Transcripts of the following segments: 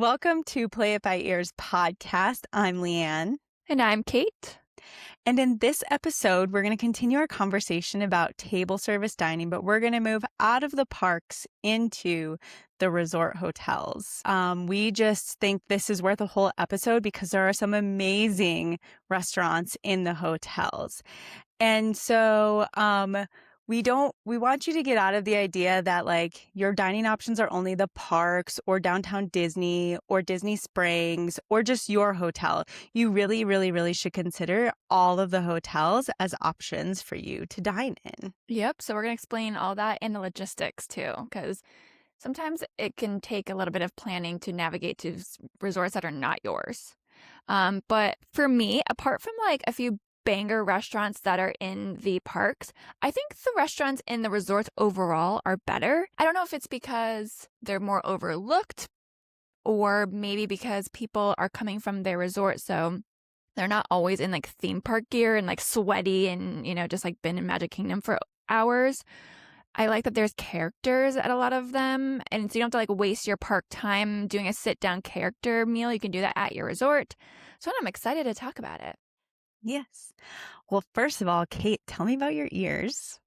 Welcome to Play It by Ears podcast. I'm Leanne. And I'm Kate. And in this episode, we're going to continue our conversation about table service dining, but we're going to move out of the parks into the resort hotels. We just think this is worth a whole episode because there are some amazing restaurants in the hotels. And so, we want you to get out of the idea that like your dining options are only the parks or downtown Disney or Disney Springs or just your hotel. You really, really, really should consider all of the hotels as options for you to dine in. Yep. So we're going to explain all that and the logistics too, because sometimes it can take a little bit of planning to navigate to resorts that are not yours. But for me, apart from like a few banger restaurants that are in the parks, I think the restaurants in the resorts overall are better. I don't know if it's because they're more overlooked or maybe because people are coming from their resort, so they're not always in like theme park gear and like sweaty and, just like been in Magic Kingdom for hours. I like that there's characters at a lot of them, and so you don't have to like waste your park time doing a sit down character meal. You can do that at your resort. So I'm excited to talk about it. Yes. Well, first of all, Kate, tell me about your ears.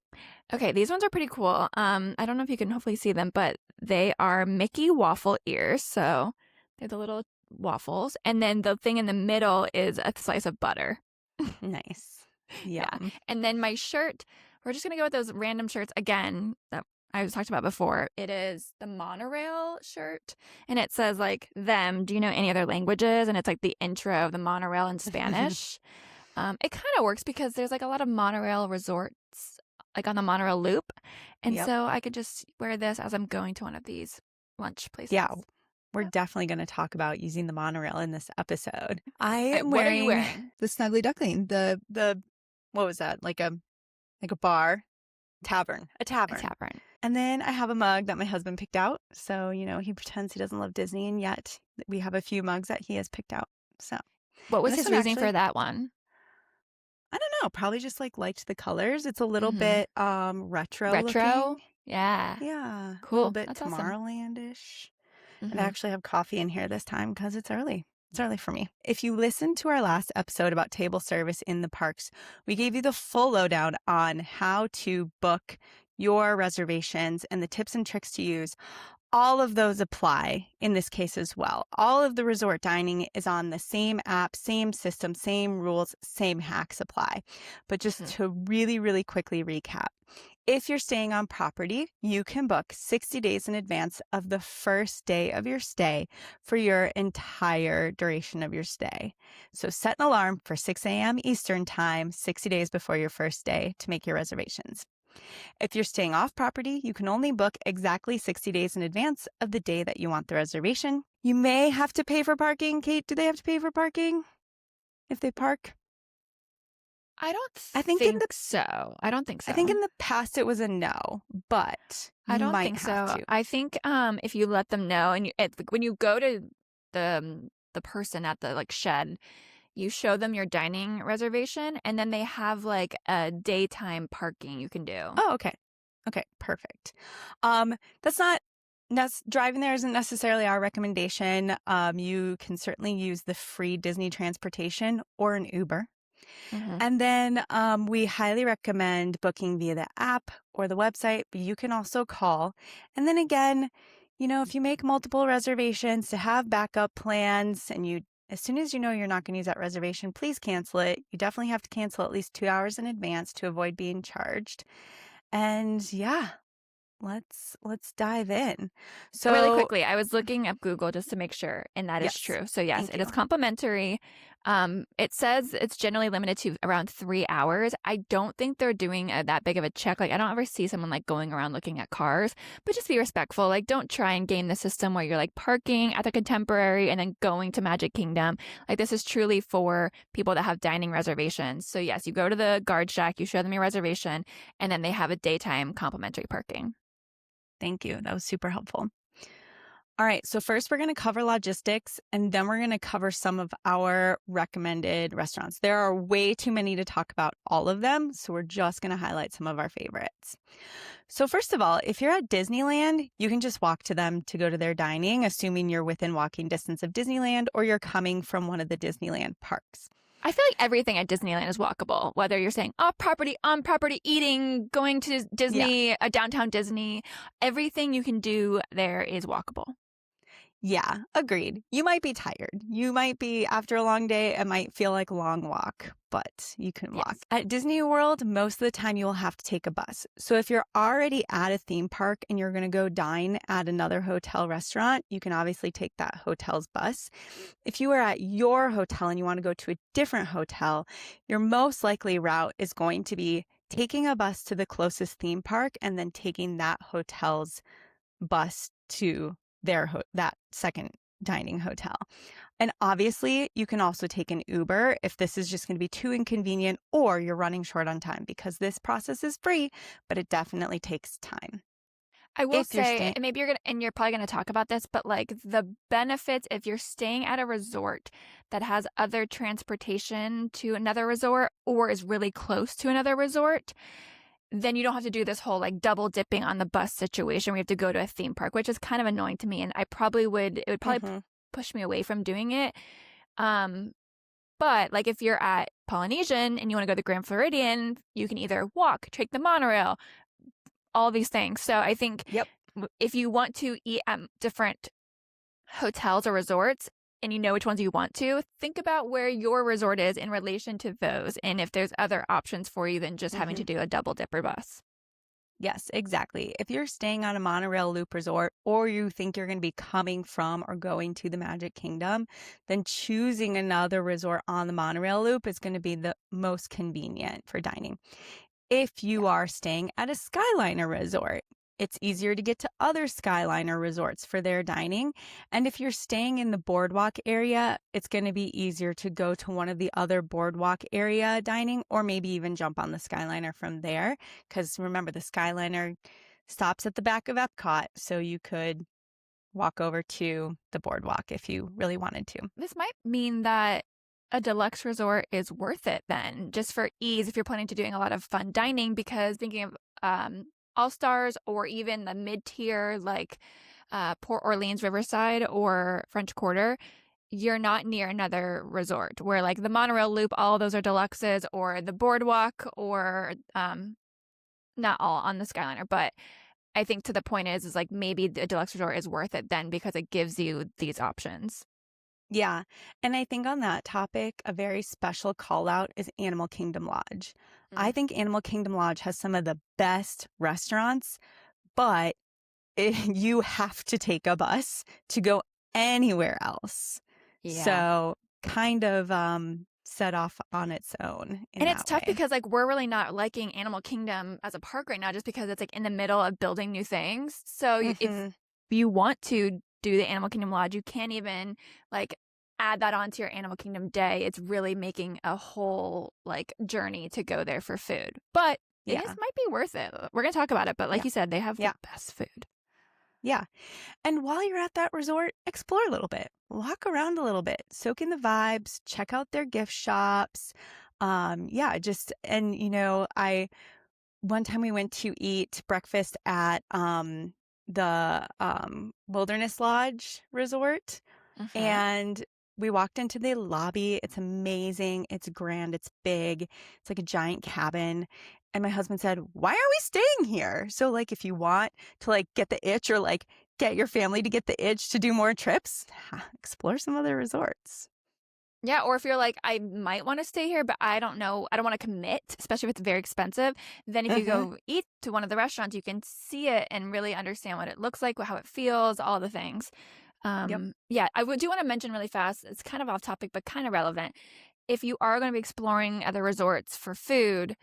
Okay, these ones are pretty cool. I don't know if you can hopefully see them, but they are Mickey waffle ears. So they're the little waffles. And then the thing in the middle is a slice of butter. Nice. Yeah. And then my shirt, we're just going to go with those random shirts again that I was talked about before. It is the monorail shirt, and it says like them. Do you know any other languages? And it's like the intro of the monorail in Spanish. It kind of works because there's like a lot of monorail resorts like on the monorail loop. And so I could just wear this as I'm going to one of these lunch places. Yeah. We're definitely going to talk about using the monorail in this episode. I am What are wearing you wearing? the Snuggly Duckling, the what was that? Like a bar? Tavern. A tavern. A tavern. And then I have a mug that my husband picked out. So, he pretends he doesn't love Disney, and yet we have a few mugs that he has picked out. So what was his reasoning for that one? I don't know. Probably just like liked the colors. It's a little bit retro. Looking. Yeah. Yeah. Cool. A little bit That's Tomorrowland-ish. Awesome. And I actually have coffee in here this time because it's early. It's early for me. If you listened to our last episode about table service in the parks, we gave you the full lowdown on how to book your reservations and the tips and tricks to use. All of those apply in this case as well. All of the resort dining is on the same app, same system, same rules, same hacks apply. But just to really, really quickly recap, if you're staying on property, you can book 60 days in advance of the first day of your stay for your entire duration of your stay. So set an alarm for 6 a.m. Eastern time, 60 days before your first day to make your reservations. If you're staying off property, you can only book exactly 60 days in advance of the day that you want the reservation. You may have to pay for parking. Kate, do they have to pay for parking if they park? I think so. I don't think so. I think in the past it was a no, but I don't think so. I think if you let them know, and when you go to the person at the like shed, you show them your dining reservation, and then they have like a daytime parking you can do. Oh, okay. Okay, perfect. Driving there isn't necessarily our recommendation. You can certainly use the free Disney transportation or an Uber. Mm-hmm. And then we highly recommend booking via the app or the website, but you can also call. And then again, if you make multiple reservations, to have backup plans, and as soon as you know you're not going to use that reservation, please cancel it. You definitely have to cancel at least 2 hours in advance to avoid being charged. And yeah, let's dive in. So really quickly, I was looking up Google just to make sure, and that is true. So yes, it is complimentary. It says it's generally limited to around 3 hours. I don't think they're doing that big of a check. Like I don't ever see someone like going around looking at cars, but just be respectful. Like don't try and game the system where you're like parking at the Contemporary and then going to Magic Kingdom. Like this is truly for people that have dining reservations. So yes, you go to the guard shack, you show them your reservation, and then they have a daytime complimentary parking. Thank you. That was super helpful. All right, so first we're going to cover logistics and then we're going to cover some of our recommended restaurants. There are way too many to talk about all of them, so we're just going to highlight some of our favorites. So first of all, if you're at Disneyland, you can just walk to them to go to their dining, assuming you're within walking distance of Disneyland or you're coming from one of the Disneyland parks. I feel like everything at Disneyland is walkable, whether you're saying off property, on property, eating, going to Yeah. Disney, a downtown Disney, everything you can do there is walkable. Yeah, agreed. You might be tired. You might be, after a long day, it might feel like a long walk, but you can walk. Yes. At Disney World, most of the time you will have to take a bus. So if you're already at a theme park and you're going to go dine at another hotel restaurant, you can obviously take that hotel's bus. If you are at your hotel and you want to go to a different hotel, your most likely route is going to be taking a bus to the closest theme park and then taking that hotel's bus to that second dining hotel. And obviously, you can also take an Uber if this is just going to be too inconvenient or you're running short on time because this process is free, but it definitely takes time. I will If you're say, staying, and maybe you're probably gonna talk about this, but like the benefits if you're staying at a resort that has other transportation to another resort or is really close to another resort, then you don't have to do this whole like double dipping on the bus situation where you have to go to a theme park, which is kind of annoying to me. And it would probably Mhm. push me away from doing it. Um, but like if you're at Polynesian and you want to go to the Grand Floridian, you can either walk, take the monorail, all these things. So I think Yep. if you want to eat at different hotels or resorts and you know which ones you want to, think about where your resort is in relation to those and if there's other options for you than just having to Mhm. do a double dipper bus. Yes, exactly. If you're staying on a monorail loop resort or you think you're going to be coming from or going to the Magic Kingdom, then choosing another resort on the monorail loop is going to be the most convenient for dining. If Yeah. you are staying at a Skyliner resort, it's easier to get to other Skyliner resorts for their dining. And if you're staying in the boardwalk area, it's going to be easier to go to one of the other boardwalk area dining or maybe even jump on the Skyliner from there. Because remember, the Skyliner stops at the back of Epcot. So you could walk over to the boardwalk if you really wanted to. This might mean that a deluxe resort is worth it then, just for ease if you're planning to doing a lot of fun dining, because thinking of All Stars or even the mid tier like Port Orleans Riverside or French Quarter, you're not near another resort where like the monorail loop, all of those are deluxes, or the boardwalk, or not all on the Skyliner, but I think to the point is like maybe the deluxe resort is worth it then because it gives you these options. Yeah. And I think on that topic, a very special call out is Animal Kingdom Lodge. I Mm. think Animal Kingdom Lodge has some of the best restaurants, but you have to take a bus to go anywhere else. Yeah. So kind of set off on its own in And it's that tough way. because like we're really not liking Animal Kingdom as a park right now just because it's like in the middle of building new things. So if Hmm. you want to do the Animal Kingdom Lodge, you can't even like add that onto your Animal Kingdom day. It's really making a whole like journey to go there for food. But it is Yeah. might be worth it. We're going to talk about it, but like Yeah. you said, they have the Yeah. best food. Yeah. And while you're at that resort, explore a little bit, walk around a little bit, soak in the vibes, check out their gift shops. Yeah, just, and one time we went to eat breakfast at the Wilderness Lodge Resort, Mhm. and we walked into the lobby. It's amazing. It's grand. It's big. It's like a giant cabin. And my husband said, "Why are we staying here?" So like if you want to like get the itch or like get your family to get the itch to do more trips, explore some other resorts. Yeah, or if you're like, I might want to stay here, but I don't know, I don't want to commit, especially if it's very expensive. Then if you Hmm. go eat to one of the restaurants, you can see it and really understand what it looks like, how it feels, all the things. Yep. Yeah, do want to mention really fast, it's kind of off topic, but kind of relevant. If you are going to be exploring other resorts for food,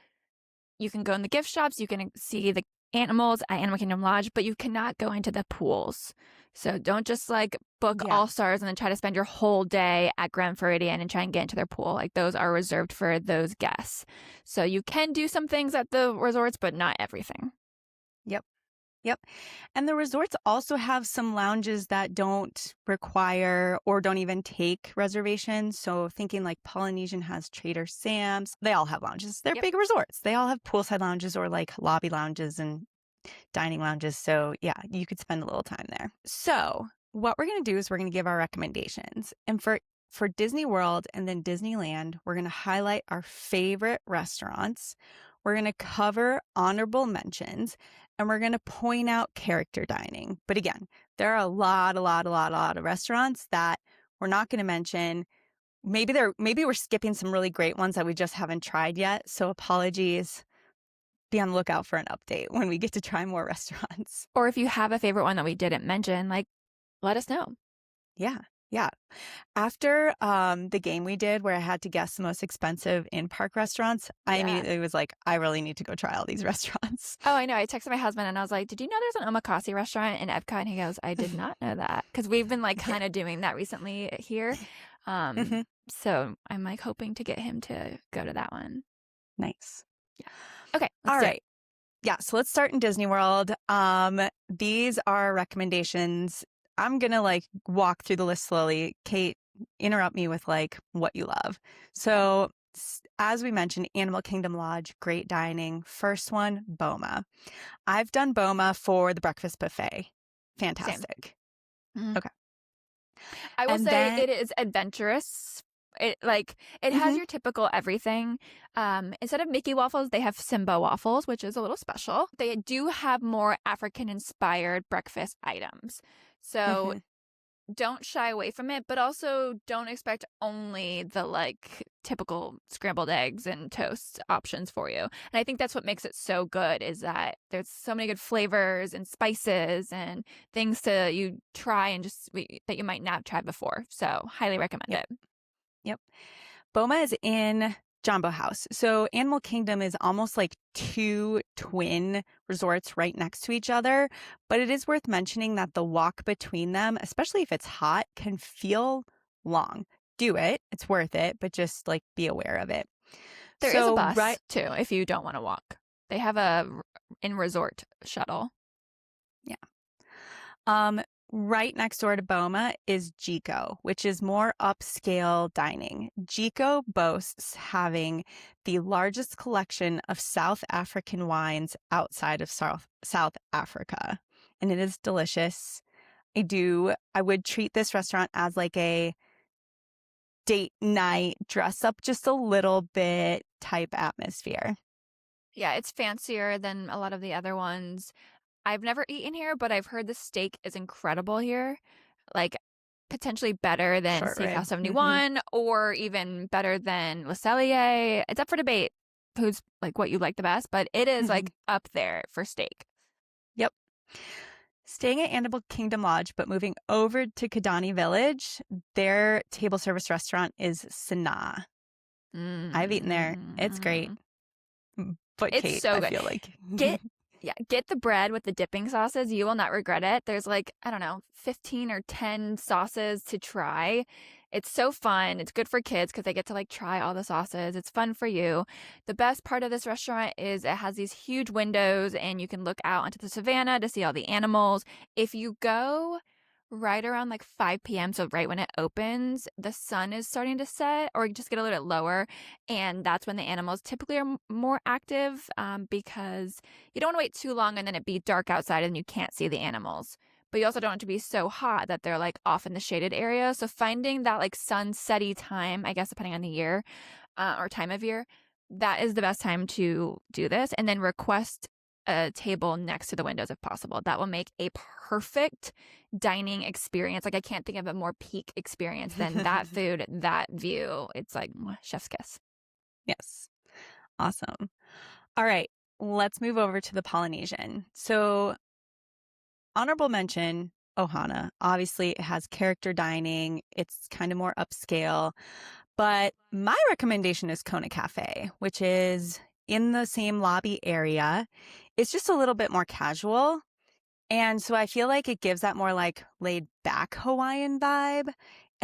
you can go in the gift shops, you can see the animals at Animal Kingdom Lodge, but you cannot go into the pools. So don't just like book Yeah. All Stars and then try to spend your whole day at Grand Floridian and try and get into their pool. Like those are reserved for those guests. So you can do some things at the resorts, but not everything. Yep. Yep. And the resorts also have some lounges that don't require or don't even take reservations. So thinking like Polynesian has Trader Sam's, they all have lounges. They're Yep. big resorts. They all have poolside lounges or like lobby lounges and dining lounges. So yeah, you could spend a little time there. So what we're going to do is we're going to give our recommendations. And for Disney World and then Disneyland, we're going to highlight our favorite restaurants. We're going to cover honorable mentions and we're going to point out character dining. But again, there are a lot of restaurants that we're not going to mention. Maybe we're skipping some really great ones that we just haven't tried yet. So apologies. Be on the lookout for an update when we get to try more restaurants. Or if you have a favorite one that we didn't mention, like, let us know. Yeah. Yeah. After the game we did where I had to guess the most expensive in-park restaurants, I Yeah. immediately was like, I really need to go try all these restaurants. Oh, I know. I texted my husband and I was like, "Did you know there's an omakase restaurant in Epcot?" And he goes, "I did not know that." Because we've been like Yeah. kind of doing that recently here. Um, Hmm. so I'm like hoping to get him to go to that one. Nice. Yeah. Okay, let's All do it. right. Yeah, so let's start in Disney World. These are recommendations. I'm gonna like walk through the list slowly. Kate, interrupt me with like what you love. Okay. So as we mentioned, Animal Kingdom Lodge, great dining. First one, Boma. I've done Boma for the breakfast buffet. Same. Fantastic. Mhm. Okay. I will And say then it is adventurous. It has mhm, your typical everything. Instead of Mickey waffles, they have Simba waffles, which is a little special. They do have more African inspired breakfast items. So mhm, don't shy away from it, but also don't expect only the like typical scrambled eggs and toast options for you. And I think that's what makes it so good is that there's so many good flavors and spices and things to you try and that you might not have tried before. So highly recommend yep, it. yep. Boma is in Jumbo House. So Animal Kingdom is almost like two twin resorts right next to each other. But it is worth mentioning that the walk between them, especially if it's hot, can feel long. Do it. It's worth it, but just like be aware of it. There is a So bus too if you don't want to walk. They have a in resort shuttle. yeah. Um, right next door to Boma is Jico, which is more upscale dining. Jico boasts having the largest collection of South African wines outside of South Africa, and it is delicious. I would treat this restaurant as like a date night, dress up just a little bit type atmosphere. Yeah, it's fancier than a lot of the other ones. I've never eaten here, but I've heard the steak is incredible here. Like potentially better than Short rib. Steakhouse 71 or even better than Le Cellier. It's up for debate who's like what you like the best, but it is like up there for steak. Yep. Staying at Animal Kingdom Lodge, but moving over to Kidani Village, their table service restaurant is Sanaa. I've eaten there. It's great. Mm. But It's Kate, so I good. feel like. Get yeah, get the bread with the dipping sauces. You will not regret it. There's like, I don't know, 15 or 10 sauces to try. It's so fun. It's good for kids because they get to like try all the sauces. It's fun for you. The best part of this restaurant is it has these huge windows and you can look out onto the savannah to see all the animals. If you go right around like 5 p.m., so right when it opens, the sun is starting to set or just get a little bit lower. And that's when the animals typically are more active because you don't want to wait too long and then it be dark outside and you can't see the animals. But you also don't want it to be so hot that they're like off in the shaded area. So finding that like sunsetty time, I guess, depending on the year or time of year, that is the best time to do this. And then request a table next to the windows if possible. That will make a perfect dining experience. Like I can't think of a more peak experience than that food, that view. It's like chef's kiss. Yes. Awesome. All right. Let's move over to the Polynesian. So, honorable mention Ohana. Obviously, it has character dining, it's kind of more upscale. But my recommendation is Kona Cafe, which is in the same lobby area. It's just a little bit more casual. And so I feel like it gives that more like laid back Hawaiian vibe.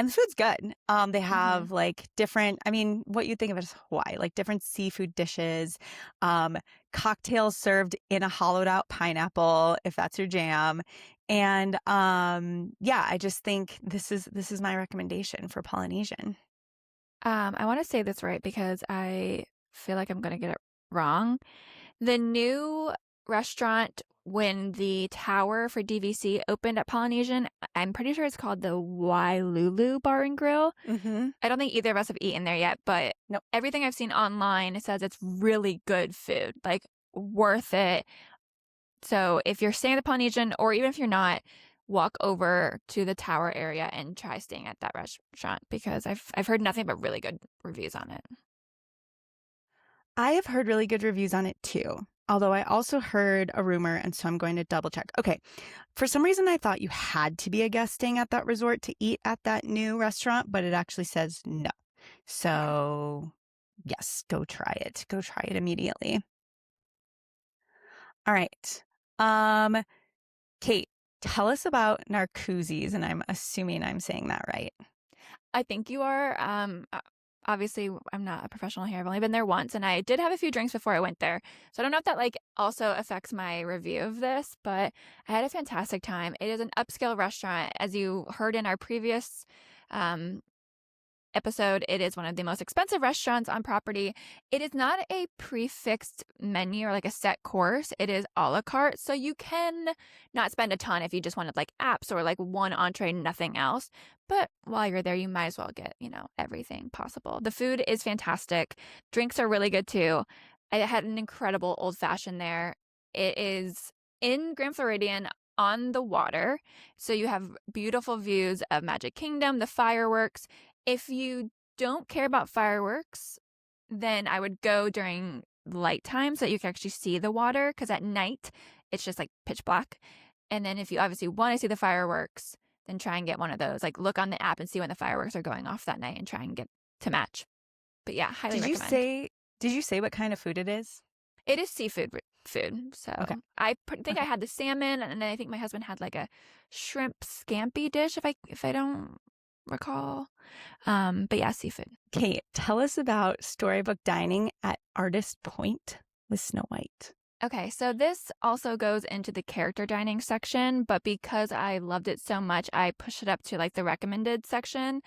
And the food's good. They Mhm. have like different, I mean, what you think of as Hawaii, like different seafood dishes, um, cocktails served in a hollowed out pineapple, if that's your jam. And yeah, I just think this is my recommendation for Polynesian. I want to say this right because I feel like I'm going to get it wrong. The new restaurant when the tower for DVC opened at Polynesian, I'm pretty sure it's called the Wailulu Bar and Grill. Mm-hmm. I don't think either of us have eaten there yet, but Nope. everything I've seen online says it's really good food, like worth it. So if you're staying at the Polynesian, or even if you're not, walk over to the tower area and try staying at that restaurant because I've heard nothing but really good reviews on it. I have heard really good reviews on it too. Although I also heard a rumor, and so I'm going to double check. Okay. For some reason, I thought you had to be a guest staying at that resort to eat at that new restaurant, but it actually says no. Okay. So, yes, go try it. Go try it immediately. All right. Um, Kate, tell us about Narcoossee's, and I'm assuming I'm saying that right. I think you are. Obviously, I'm not a professional here. I've only been there once, and I did have a few drinks before I went there. So I don't know if that like also affects my review of this, but I had a fantastic time. It is an upscale restaurant, as you heard in our previous um, episode. It is one of the most expensive restaurants on property. It is not a prefixed menu or like a set course. It is a la carte. So you can not spend a ton if you just wanted like apps or like one entree, nothing else. But while you're there, you might as well get, everything possible. The food is fantastic. Drinks are really good too. I had an incredible old fashioned there. It is in Grand Floridian on the water. So you have beautiful views of Magic Kingdom, the fireworks. If you don't care about fireworks, then I would go during light time so that you can actually see the water because at night it's just like pitch black. And then if you obviously want to see the fireworks, then try and get one of those. Like look on the app and see when the fireworks are going off that night and try and get to match. But yeah, highly Did you recommend. say did you say what kind of food it is? It is seafood food. Okay. So I think I Okay. had the salmon, and then I think my husband had like a shrimp scampi dish if I don't recall. But yeah, seafood. Kate, tell us about storybook dining at Artist Point with Snow White. Okay, so this also goes into the character dining section, but because I loved it so much, I pushed it up to like the recommended section.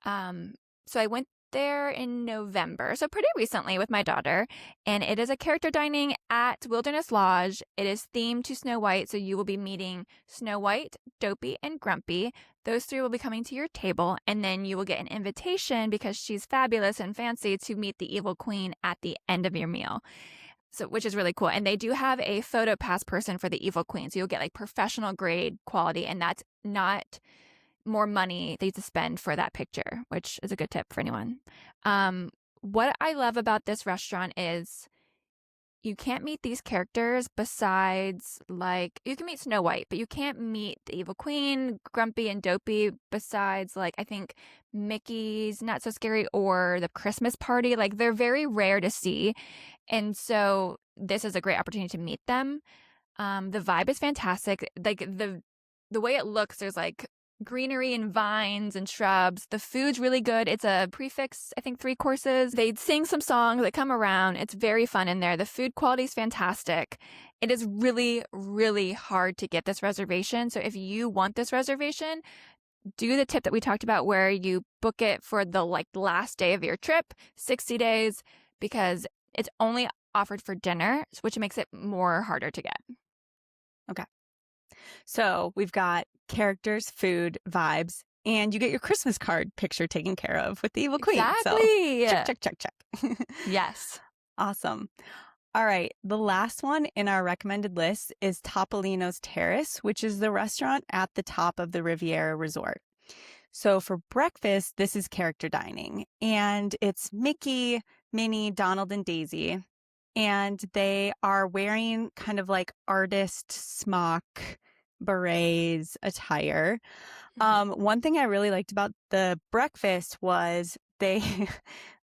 Um, so I went there in November, so pretty recently with my daughter, and it is a character dining at Wilderness Lodge. It is themed to Snow White, so you will be meeting Snow White, Dopey, and Grumpy. Those three will be coming to your table, and then you will get an invitation because she's fabulous and fancy to meet the evil queen at the end of your meal. So, which is really cool. And they do have a photo pass person for the evil queen. So you'll get like professional grade quality, and that's not more money they need to spend for that picture, which is a good tip for anyone. What I love about this restaurant is you can't meet these characters besides like you can meet Snow White, but you can't meet the Evil Queen, Grumpy, and Dopey besides like I think Mickey's Not So Scary or the Christmas Party. Like they're very rare to see, and so this is a great opportunity to meet them. The vibe is fantastic. Like the way it looks, there's like greenery and vines and shrubs. The food's really good. It's a prefix, I think 3 courses. They sing some songs that come around. It's very fun in there. The food quality is fantastic. It is really, really hard to get this reservation. So if you want this reservation, do the tip that we talked about where you book it for the like last day of your trip, 60 days, because it's only offered for dinner, which makes it more harder to get. Okay. So we've got characters, food, vibes, and you get your Christmas card picture taken care of with the evil queen. So Exactly. check, check, check, check. Yes. Awesome. All right. The last one in our recommended list is Topolino's Terrace, which is the restaurant at the top of the Riviera Resort. So for breakfast, this is character dining, and it's Mickey, Minnie, Donald, and Daisy. And they are wearing kind of like artist smock berets attire. One thing I really liked about the breakfast was they,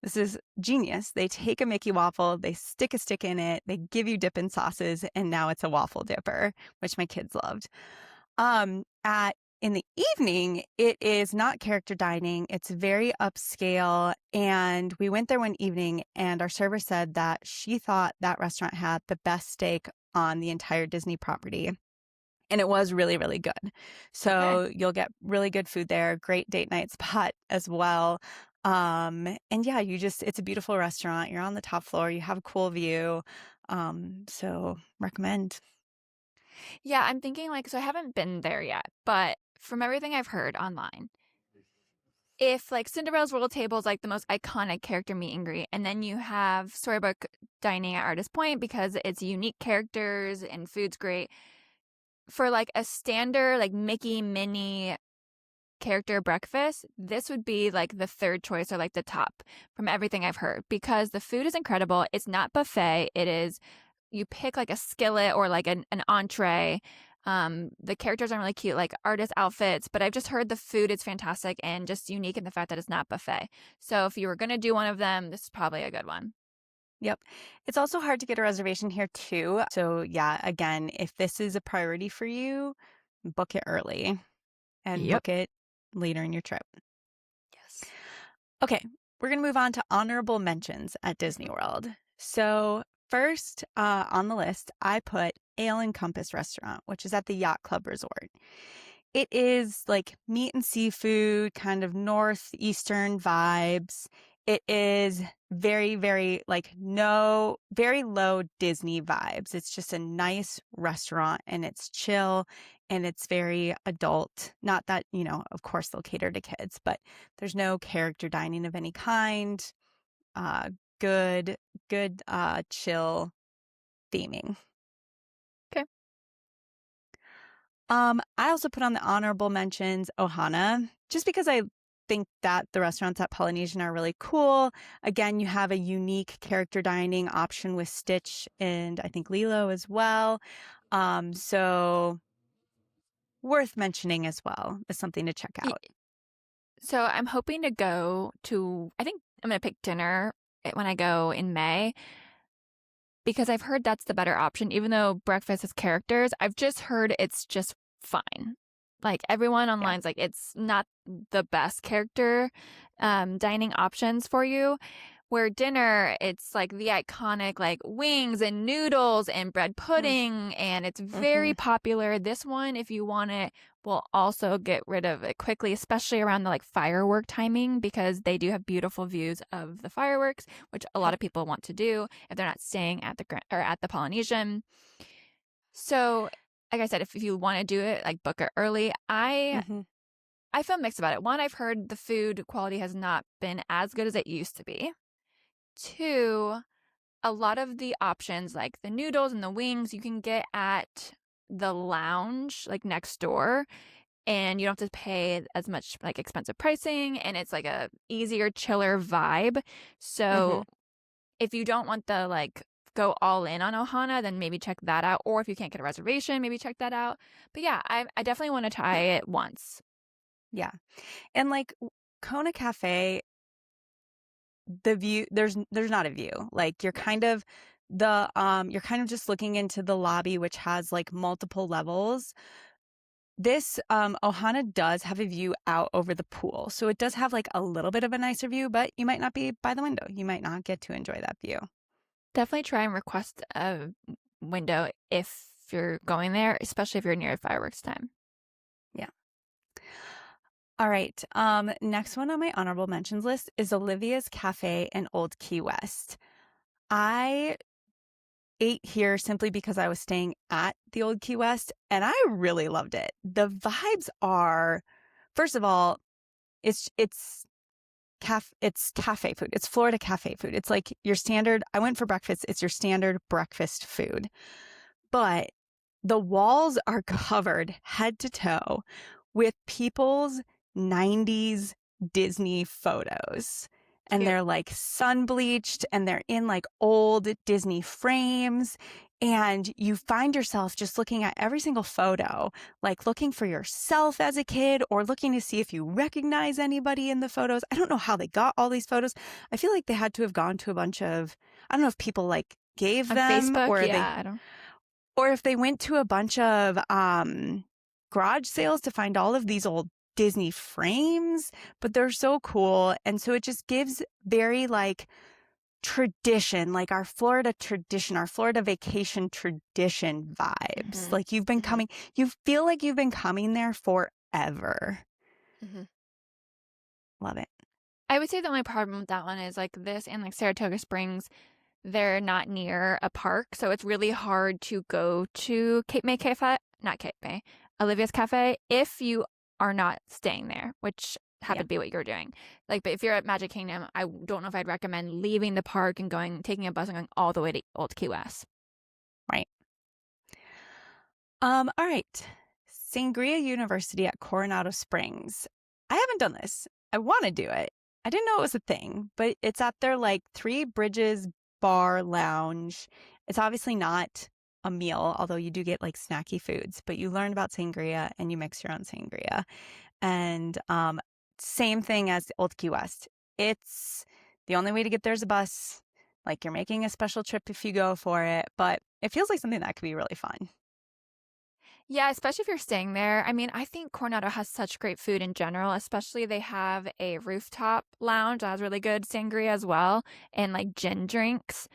this is genius. They take a Mickey waffle, they stick a stick in it, they give you dipping sauces, and now it's a waffle dipper, which my kids loved. At in the evening, it is not character dining. It's very upscale. And we went there one evening, and our server said that she thought that restaurant had the best steak on the entire Disney property. And it was really, really good. Okay. So you'll get really good food there, great date night spot as well. And yeah, it's a beautiful restaurant. You're on the top floor, you have a cool view. So recommend. Yeah, I'm thinking like, so I haven't been there yet, but from everything I've heard online, if like Cinderella's Royal Table is like the most iconic character meet and greet, and then you have Storybook Dining at Artist Point because it's unique characters and food's great. For like a standard like Mickey Minnie character breakfast, this would be like the third choice or like the top from everything I've heard because the food is incredible. It's not buffet. It is you pick like a skillet or like an entree. The characters are really cute, like artist outfits, but I've just heard the food is fantastic and just unique in the fact that it's not buffet. So if you were going to do one of them, this is probably a good one. Yep. It's also hard to get a reservation here too. So yeah, again, if this is a priority for you, book it early and Yep. book it later in your trip. Yes. Okay, we're going to move on to honorable mentions at Disney World. So, first on the list, I put Ale and Compass Restaurant, which is at the Yacht Club Resort. It is like meat and seafood, kind of northeastern vibes. It is very, very like no, very low Disney vibes. It's just a nice restaurant and it's chill and it's very adult. Not that, of course they'll cater to kids, but there's no character dining of any kind. Uh, good, good, chill theming. Okay. I also put on the honorable mentions Ohana, just because I think that the restaurants at Polynesian are really cool. Again, you have a unique character dining option with Stitch and I think Lilo as well. So worth mentioning as well as something to check Y- out. So I'm hoping to go to, I think I'm going to pick dinner when I go in May because I've heard that's the better option, even though breakfast is characters. I've just heard it's just fine. Like everyone Yeah. online's like, it's not the best character dining options for you. Where dinner, it's like the iconic like wings and noodles and bread pudding, and it's Mm-hmm. very popular. This one, if you want it, will also get rid of it quickly, especially around the like firework timing, because they do have beautiful views of the fireworks, which a lot of people want to do if they're not staying at the or at the Polynesian. So, like I said, if you want to do it, like book it early. Mm-hmm. I feel mixed about it. One, I've heard the food quality has not been as good as it used to be. Two, a lot of the options like the noodles and the wings you can get at the lounge like next door and you don't have to pay as much like expensive pricing and it's like a easier chiller vibe. Mm-hmm. So if you don't want the like go all in on Ohana, then maybe check that out, or if you can't get a reservation, maybe check that out. But yeah, I definitely want to try it once. Yeah. And like Kona Cafe, the view there's not a view. Like you're kind of just looking into the lobby which has like multiple levels. This Ohana does have a view out over the pool. So it does have like a little bit of a nicer view, but you might not be by the window. You might not get to enjoy that view. Definitely try and request a window if you're going there, especially if you're near fireworks time. Yeah. All right. Next one on my honorable mentions list is Olivia's Cafe in Old Key West. I ate here simply because I was staying at the Old Key West and I really loved it. The vibes are, first of all, it's it's cafe food. It's Florida cafe food. It's like your standard, I went for breakfast, it's your standard breakfast food. But the walls are covered head to toe with people's 90s Disney photos. And Cute. they're like sun bleached and they're in like old Disney frames. And you find yourself just looking at every single photo, like looking for yourself as a kid or looking to see if you recognize anybody in the photos. I don't know how they got all these photos. I feel like they had to have gone to a bunch of, I don't know if people like gave On them Facebook, yeah, I don't. or if they went to a bunch of garage sales to find all of these old Disney frames, but they're so cool. And so it just gives very like tradition, like our Florida tradition, our Florida vacation tradition vibes. Mm-hmm. Like you've been Mm-hmm. coming, you feel like you've been coming there forever. Mm-hmm. Love it. I would say the only problem with that one is like this and like Saratoga Springs, they're not near a park, so it's really hard to go to Cape May Cafe, not Cape May, Olivia's Cafe if you are not staying there, which Yeah, happened to be what you're doing. Like, but if you're at Magic Kingdom, I don't know if I'd recommend leaving the park and taking a bus and going all the way to Old Key West. right. All right. Sangria University at Coronado Springs. I haven't done this. I want to do it. I didn't know it was a thing, but it's at their like Three Bridges bar lounge. It's obviously not a meal, although you do get like snacky foods, but you learn about sangria and you mix your own sangria. And same thing as Old Key West. It's the only way to get there is a bus. Like you're making a special trip if you go for it, but it feels like something that could be really fun. Yeah, especially if you're staying there. I mean, I think Coronado has such great food in general, especially they have a rooftop lounge that has really good sangria as well and like gin drinks.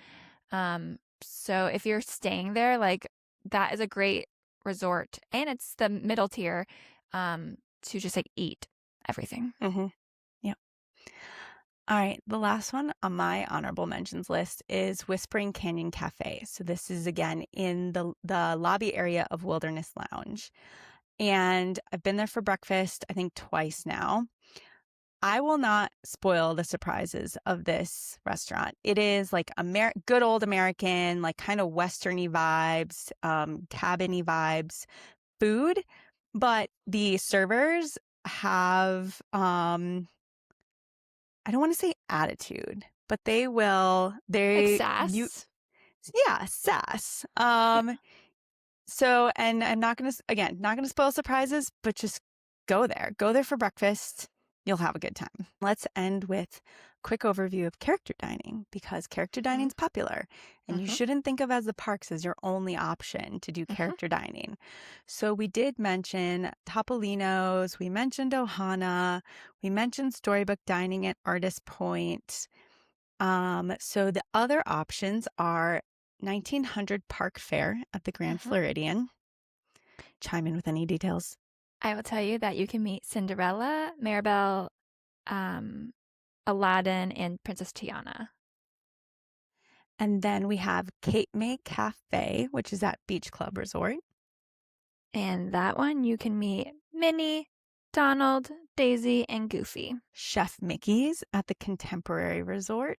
So if you're staying there, like that is a great resort and it's the middle tier to just like eat everything. Mm-hmm. Yeah. All right. The last one on my honorable mentions list is Whispering Canyon Cafe. So this is again in the lobby area of Wilderness Lounge. And I've been there for breakfast, I think twice now. I will not spoil the surprises of this restaurant. It is like good old American, like kind of Westerny vibes, cabiny vibes food, but the servers have I don't want to say attitude, but Like you sass. yeah, sass. Yeah. So, and I'm not going to, again, not going to spoil surprises, but just go there. Go there for breakfast. You'll have a good time. Let's end with a quick overview of character dining because character dining Mm-hmm. is popular and you Mm-hmm. shouldn't think of as the parks as your only option to do Mm-hmm. character dining. So we did mention Topolino's, we mentioned Ohana, we mentioned storybook dining at Artist Point. So the other options are 1900 Park Fair at the Grand Mm-hmm. Floridian. Chime in with any details. I will tell you that you can meet Cinderella, Mirabelle, um, Aladdin, and Princess Tiana. And then we have Cape May Cafe, which is at Beach Club Resort. And that one you can meet Minnie, Donald, Daisy, and Goofy. Chef Mickey's at the Contemporary Resort.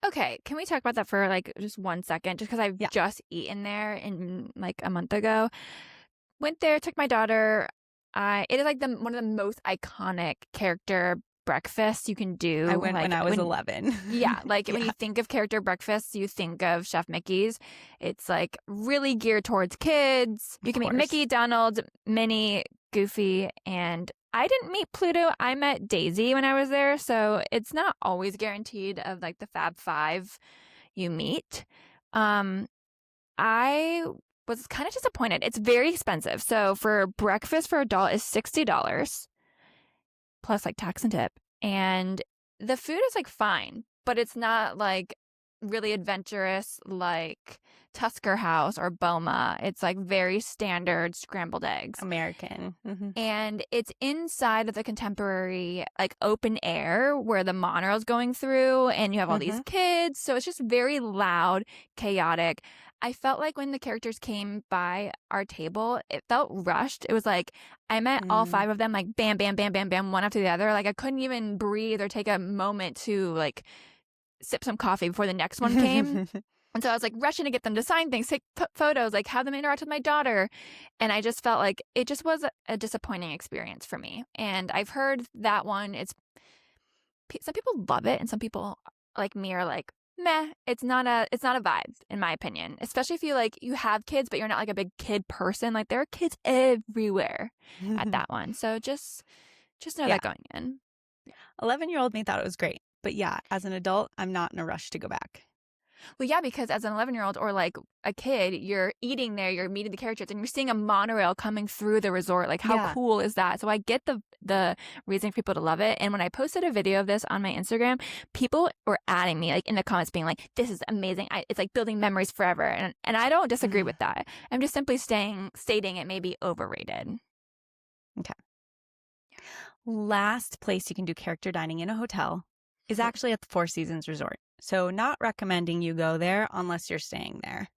Okay, can we talk about that for like just 1 second? Just because I've Yeah, just eaten there in like a month ago. Went there, took my daughter. It is like one of the most iconic character breakfasts you can I do. went when Like I was 11. yeah, like when Yeah, you think of character breakfasts, you think of Chef Mickey's. It's like really geared towards kids. of You can meet course. Mickey, Donald, Minnie, Goofy, and I didn't meet Pluto. I met Daisy when I was there, so it's not always guaranteed of like the Fab Five you meet. Um, I was kind of disappointed. It's very expensive. So for breakfast for adult is $60 plus like tax and tip. And the food is like fine, but it's not like really adventurous like Tusker House or Boma. It's like very standard scrambled eggs. American. Mm-hmm. And it's inside of the contemporary like open air where the monorail's going through and you have all these Mm-hmm. kids. So it's just very loud, chaotic. I felt like when the characters came by our table, it felt rushed. It was like I met all Mm. five of them like bam, bam, bam, bam, bam, one after the other. Like I couldn't even breathe or take a moment to like sip some coffee before the next one came. And so I was like rushing to get them to sign things, take photos, like have them interact with my daughter. And I just felt like it just was a disappointing experience for me. And I've heard that one, some people love it and some people like me are like, meh, it's not a vibe in my opinion. Especially if you have kids, but you're not like a big kid person. Like there are kids everywhere at that one. So just know Yeah, that going in. 11-year-old me thought it was great. But yeah, as an adult, I'm not in a rush to go back. Well, yeah, because as an 11-year-old or like a kid, you're eating there, you're meeting the characters, and you're seeing a monorail coming through the resort. Like, how Yeah. cool is that? So I get the reason for people to love it. And when I posted a video of this on my Instagram, people were adding me like in the comments, being like, "This is amazing! It's like building memories forever." And I don't disagree Mm, with that. I'm just simply stating it may be overrated. okay. Last place you can do character dining in a hotel is actually at the Four Seasons Resort. So, not recommending you go there unless you're staying there.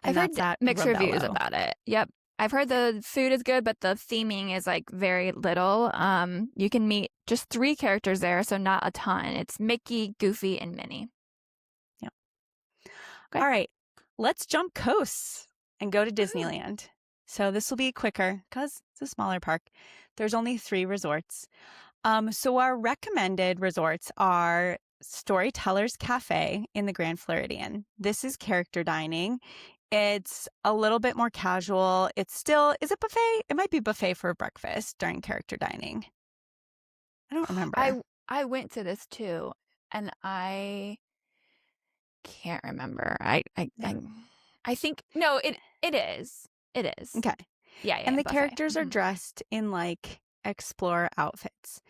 I've And that's heard at mixed reviews Rebello. about it. Yep. I've heard the food is good, but the theming is like very little. You can meet just 3 characters there, so not a ton. It's Mickey, Goofy, and Minnie. Yeah. Okay. All right. Let's jump coasts and go to Woohoo. Disneyland. So, this will be quicker because it's a smaller park. There's only 3 resorts. So, our recommended resorts are Storytellers Cafe in the Grand Floridian. This is character dining. It's a little bit more casual. It's still, is it buffet? It might be buffet for breakfast during character dining. I don't remember. I went to this too, and I can't remember. Yeah. I think no, it is. It is. Okay. Yeah, yeah, And yeah, the buffet. characters are dressed in like explore outfits.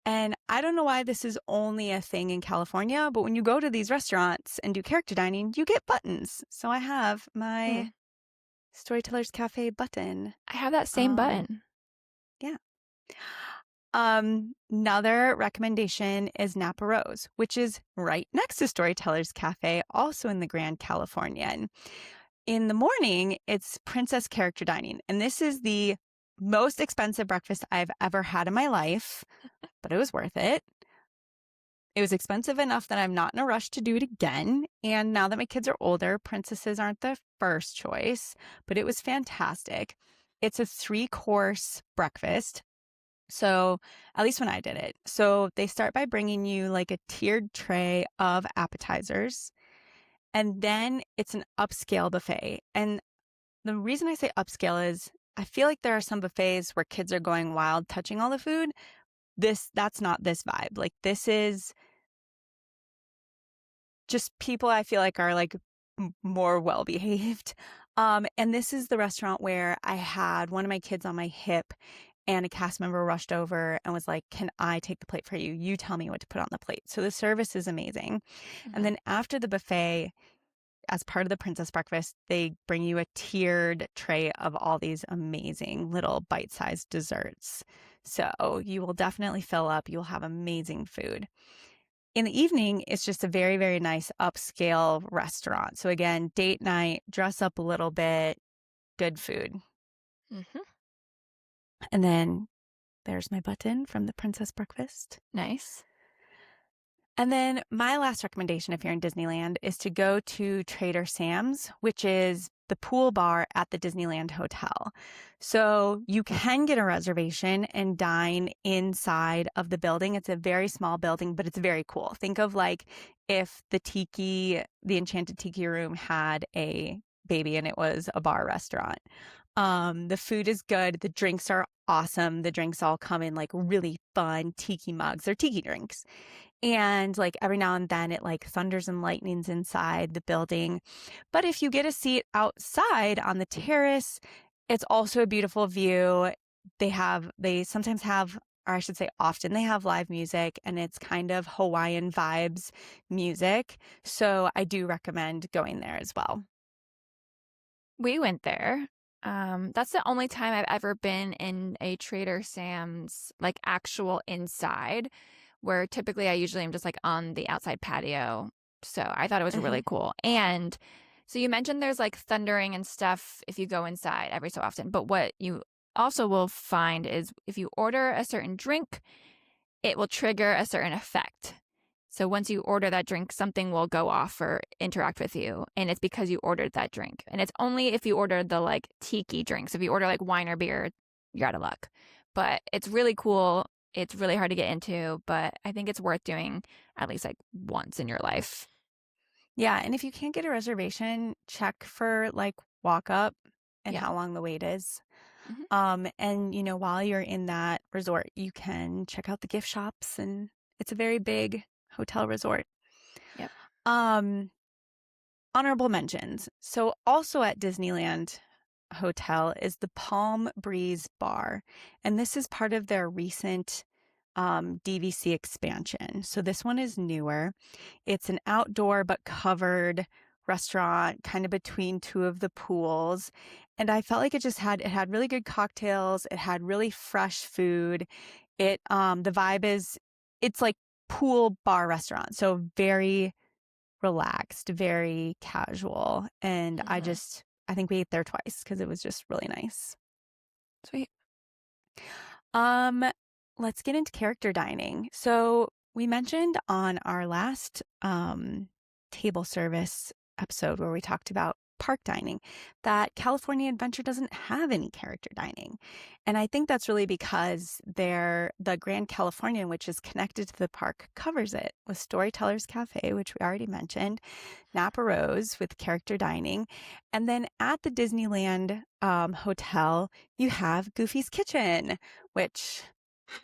And I don't know why this is only a thing in California, but when you go to these restaurants and do character dining, you get buttons. So I have Hmm. my Storytellers Cafe button. I have that same Um, button. yeah. Another recommendation is Napa Rose, which is right next to Storytellers Cafe, also in the Grand Californian. In the morning, it's Princess Character Dining, and this is the most expensive breakfast I've ever had in my life, but it was worth it. It was expensive enough that I'm not in a rush to do it again. And now that my kids are older, princesses aren't the first choice, but it was fantastic. It's a 3-course breakfast. So, at least when I did it. So, they start by bringing you like a tiered tray of appetizers, and then it's an upscale buffet. And the reason I say upscale is I feel like there are some buffets where kids are going wild touching all the food. That's not this vibe. Like, this is just people I feel like are like more well behaved. And this is the restaurant where I had one of my kids on my hip, and a cast member rushed over and was like, "Can I take the plate for you? You tell me what to put on the plate." So the service is amazing. And Hmm. then after the buffet, as part of the princess breakfast, they bring you a tiered tray of all these amazing little bite-sized desserts. So you will definitely fill up. You'll have amazing food. In the evening, it's just a very, very nice upscale restaurant. So again, date night, dress up a little bit, good food. Hmm. And then there's my button from the princess breakfast. Nice. And then my last recommendation if you're in Disneyland is to go to Trader Sam's, which is the pool bar at the Disneyland Hotel. So you can get a reservation and dine inside of the building. It's a very small building, but it's very cool. Think of like if the Enchanted Tiki Room had a baby and it was a bar restaurant. The food is good. The drinks are awesome. The drinks all come in like really fun tiki mugs. They're tiki drinks. And like every now and then it like thunders and lightnings inside the building. But if you get a seat outside on the terrace, it's also a beautiful view. They sometimes have, or I should say often, they have live music, and it's kind of Hawaiian vibes music. So I do recommend going there as well. We went there. That's the only time I've ever been in a Trader Sam's, like actual inside, where typically I usually am just like on the outside patio. So I thought it was Hmm. really cool. And so you mentioned there's like thundering and stuff if you go inside every so often. But what you also will find is if you order a certain drink, it will trigger a certain effect. So once you order that drink, something will go off or interact with you. And it's because you ordered that drink. And it's only if you ordered the like tiki drinks. If you order like wine or beer, you're out of luck. But it's really cool. It's really hard to get into, but I think it's worth doing at least like once in your life. Yeah. And if you can't get a reservation, check for like walk up and Yeah. how long the wait is. Hmm. And while you're in that resort, you can check out the gift shops, and it's a very big hotel resort. Yep. honorable mentions. So also at Disneyland Hotel is the Palm Breeze Bar, and this is part of their recent DVC expansion. So this one is newer. It's an outdoor but covered restaurant kind of between two of the pools. And I felt like it had really good cocktails, it had really fresh food. The vibe is it's like pool bar restaurant. So very relaxed, very casual. And Mhm. I think we ate there twice because it was just really nice. Sweet. Um, let's get into character dining. So we mentioned on our last table service episode where we talked about park dining that California Adventure doesn't have any character dining. And I think that's really because the Grand Californian, which is connected to the park, covers it with Storytellers Cafe, which we already mentioned, Napa Rose with character dining. And then at the Disneyland hotel, you have Goofy's Kitchen, which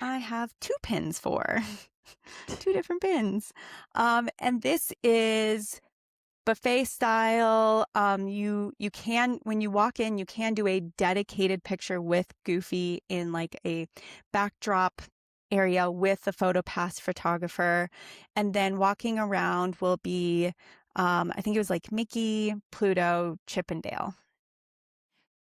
I have two pins for, two different pins. And this is buffet style. You can when you walk in, you can do a dedicated picture with Goofy in like a backdrop area with a photo pass photographer, and then walking around will be, I think it was like Mickey, Pluto, Chip and Dale.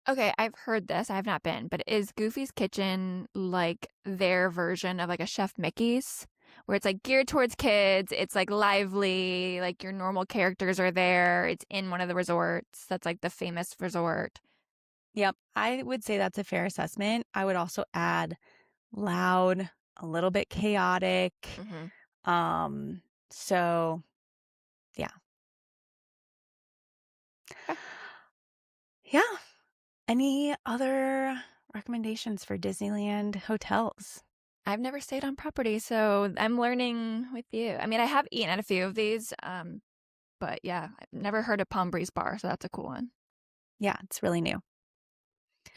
Okay, I've heard this. I have not been, but is Goofy's Kitchen like their version of like a Chef Mickey's, where it's like geared towards kids? It's like lively, like your normal characters are there. It's in one of the resorts that's like the famous resort. Yep, I would say that's a fair assessment. I would also add loud, a little bit chaotic. Mm-hmm. Um, so yeah. Okay. Yeah. Any other recommendations for Disneyland hotels? I've never stayed on property, so I'm learning with you. I mean, I have eaten at a few of these, but yeah, I've never heard of Palm Breeze Bar, so that's a cool one. Yeah, it's really new.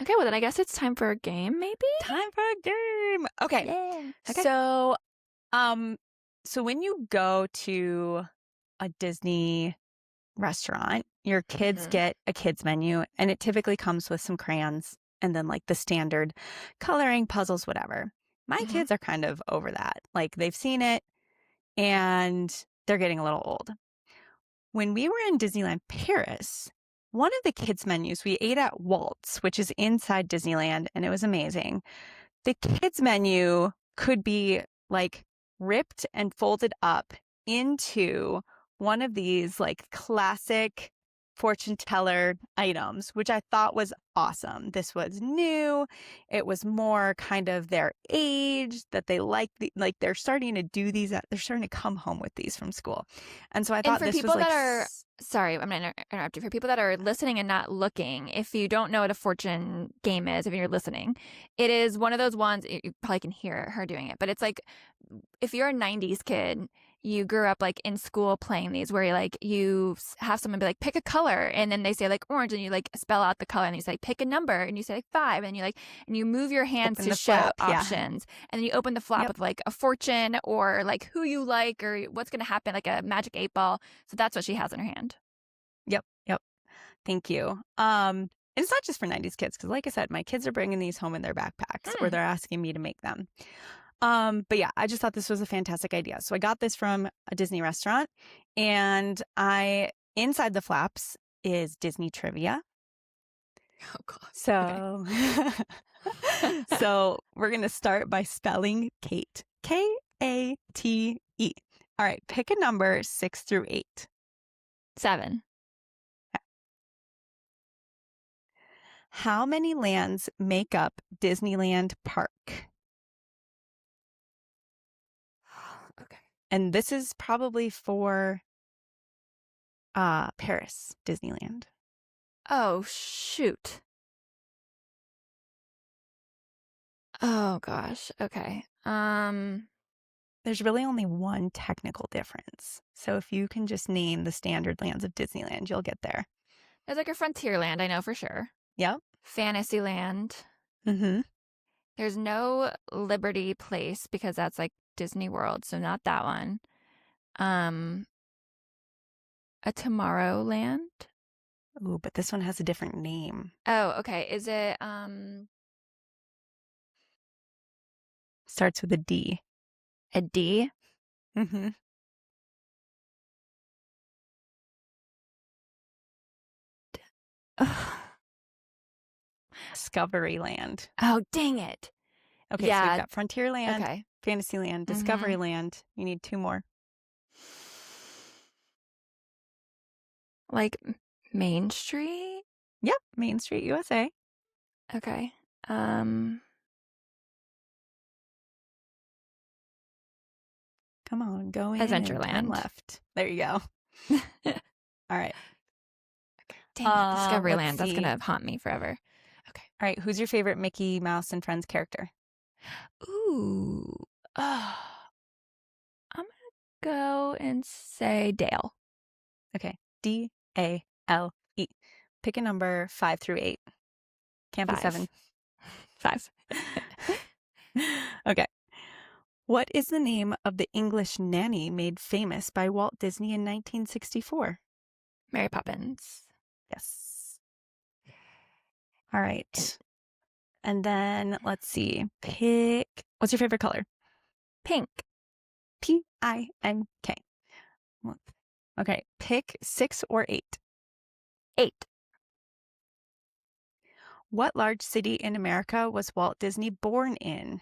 Okay, well then I guess it's time for a game, maybe? Time for a game. Okay. Yeah. Okay. So, um, so when you go to a Disney restaurant, your kids Mm-hmm. get a kids menu and it typically comes with some crayons and then like the standard coloring puzzles, whatever. My Mm-hmm. kids are kind of over that. Like they've seen it and they're getting a little old. When we were in Disneyland Paris, one of the kids' menus, we ate at Waltz, which is inside Disneyland, and it was amazing. The kids' menu could be like ripped and folded up into one of these like classic fortune teller items, which I thought was awesome. This was new. It was more kind of their age that they like they're starting to do these. They're starting to come home with these from school. And so I And thought for this was people like, that are, sorry, I'm going to interrupt you. For people that are listening and not looking, if you don't know what a fortune game is, if you're listening, it is one of those ones, you probably can hear her doing it, but it's like if you're a 90s kid, you grew up like in school playing these where you have someone be like, pick a color. And then they say like orange and you like spell out the color and you say, pick a number and you say like five. And you like, and you move your hands open to the show flap. Yeah. options. And then you open the flap Yep. with like a fortune or like who you like or what's going to happen, like a magic 8 ball. So that's what she has in her hand. Yep. Yep. Thank you. And it's not just for 90s kids, because like I said, my kids are bringing these home in their backpacks or Mm. they're asking me to make them. But yeah, I just thought this was a fantastic idea. So I got this from a Disney restaurant and inside the flaps is Disney trivia. Oh, God. Okay. So, so we're going to start by spelling Kate. Kate. All right. Pick a number 6 through 8. 7. How many lands make up Disneyland Park? Okay. And this is probably for Paris Disneyland. Oh, shoot. Oh, gosh. Okay. There's really only one technical difference. So if you can just name the standard lands of Disneyland, you'll get there. There's like a Frontierland, I know for sure. Yep. Fantasyland. Mm-hmm. There's no Liberty Place because that's like Disney World, so not that one. Um, A Tomorrowland? Ooh, but this one has a different name. Oh, okay. Is it Starts with a D. a D? Mm-hmm. Ugh. Discoveryland. Oh, dang it. Okay, so we've Yeah. got Frontierland, Okay. Fantasyland, Mm-hmm. Discoveryland. You need 2 more. Like Main Street? Yep, Main Street, USA. Okay. Come on, go in. Time Adventureland. left. There you go. All right. Dang it. Let's Discoveryland. That's see. gonna haunt me forever. Okay. All right, who's your favorite Mickey Mouse and Friends character? Ooh. Oh, I'm gonna go and say Dale. Okay, DALE. Pick a number 5 through 8. Can't be 7. 5. Okay. What is the name of the English nanny made famous by Walt Disney in 1964? Mary Poppins. Yes. All right. And then let's see. What's your favorite color? Pink. PINK. Okay. Pick 6 or 8. 8. What large city in America was Walt Disney born in?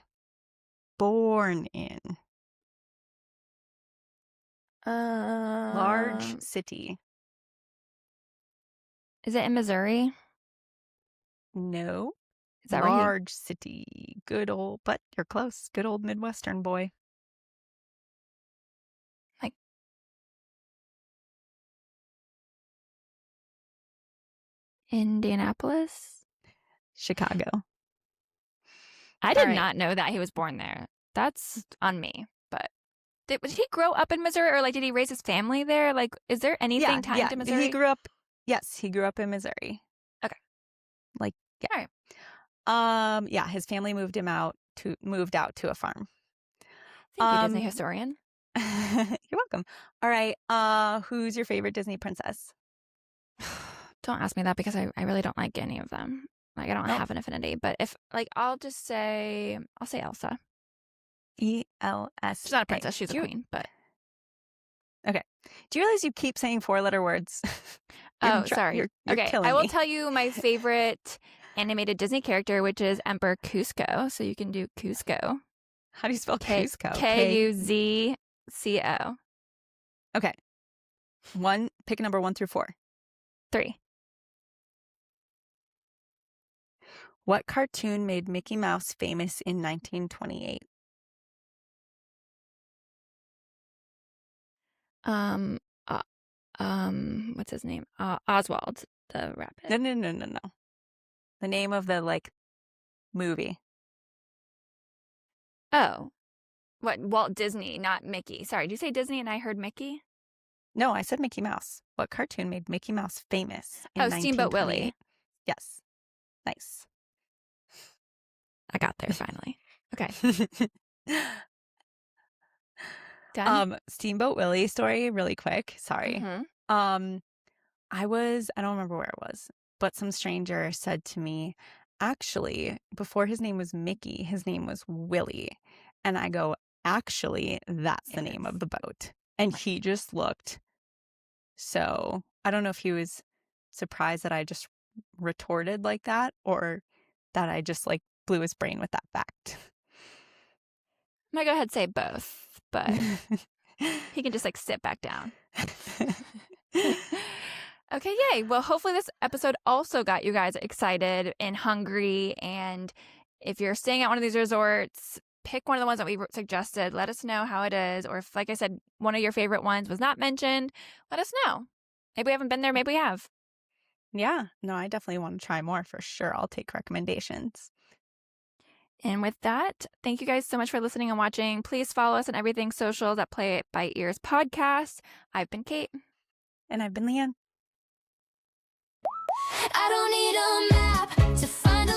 Born in. Large city. Is it in Missouri? No. Is that where he? Large city. Good old, but you're close. Good old Midwestern boy. Like Indianapolis? Chicago. I All did right. not know that he was born there. That's on me. But did he grow up in Missouri, or like did he raise his family there? Like, is there anything tied to Missouri? He grew up in Missouri. Okay. Like, yeah. All right. Yeah, his family moved out to a farm. Thank you, Disney historian. You're welcome. All right. Who's your favorite Disney princess? Don't ask me that because I really don't like any of them. Like I don't have an affinity. But if like I'll say Elsa. ELSA. She's not a princess, she's a queen, but okay. Do you realize you keep saying 4-letter words? Sorry. You're okay, killing I will me. tell you my favorite animated Disney character, which is Emperor Cusco. So you can do Cusco. How do you spell Cusco? Kuzco. Okay. Pick a number 1 through 4. 3. What cartoon made Mickey Mouse famous in 1928? What's his name? Oswald the Rabbit. No. The name of the movie. Oh, what? Walt Disney, not Mickey. Sorry, did you say Disney and I heard Mickey? No, I said Mickey Mouse. What cartoon made Mickey Mouse famous in Steamboat 1928? Willie. Yes. Nice. I got there finally. Okay. Done? Steamboat Willie story really quick. Sorry. Mm-hmm. I don't remember where it was, but some stranger said to me, actually, before his name was Mickey, his name was Willie. And I go, actually, that's the name of the boat. And he just looked. So I don't know if he was surprised that I just retorted like that or that I just blew his brain with that fact. I might go ahead and say both, but he can just sit back down. Okay, yay. Well, hopefully this episode also got you guys excited and hungry. And if you're staying at one of these resorts, pick one of the ones that we suggested. Let us know how it is. Or if, like I said, one of your favorite ones was not mentioned, let us know. Maybe we haven't been there. Maybe we have. Yeah. No, I definitely want to try more for sure. I'll take recommendations. And with that, thank you guys so much for listening and watching. Please follow us on everything social at Play It by Ears Podcast. I've been Kate. And I've been Leanne. I don't need a map to find a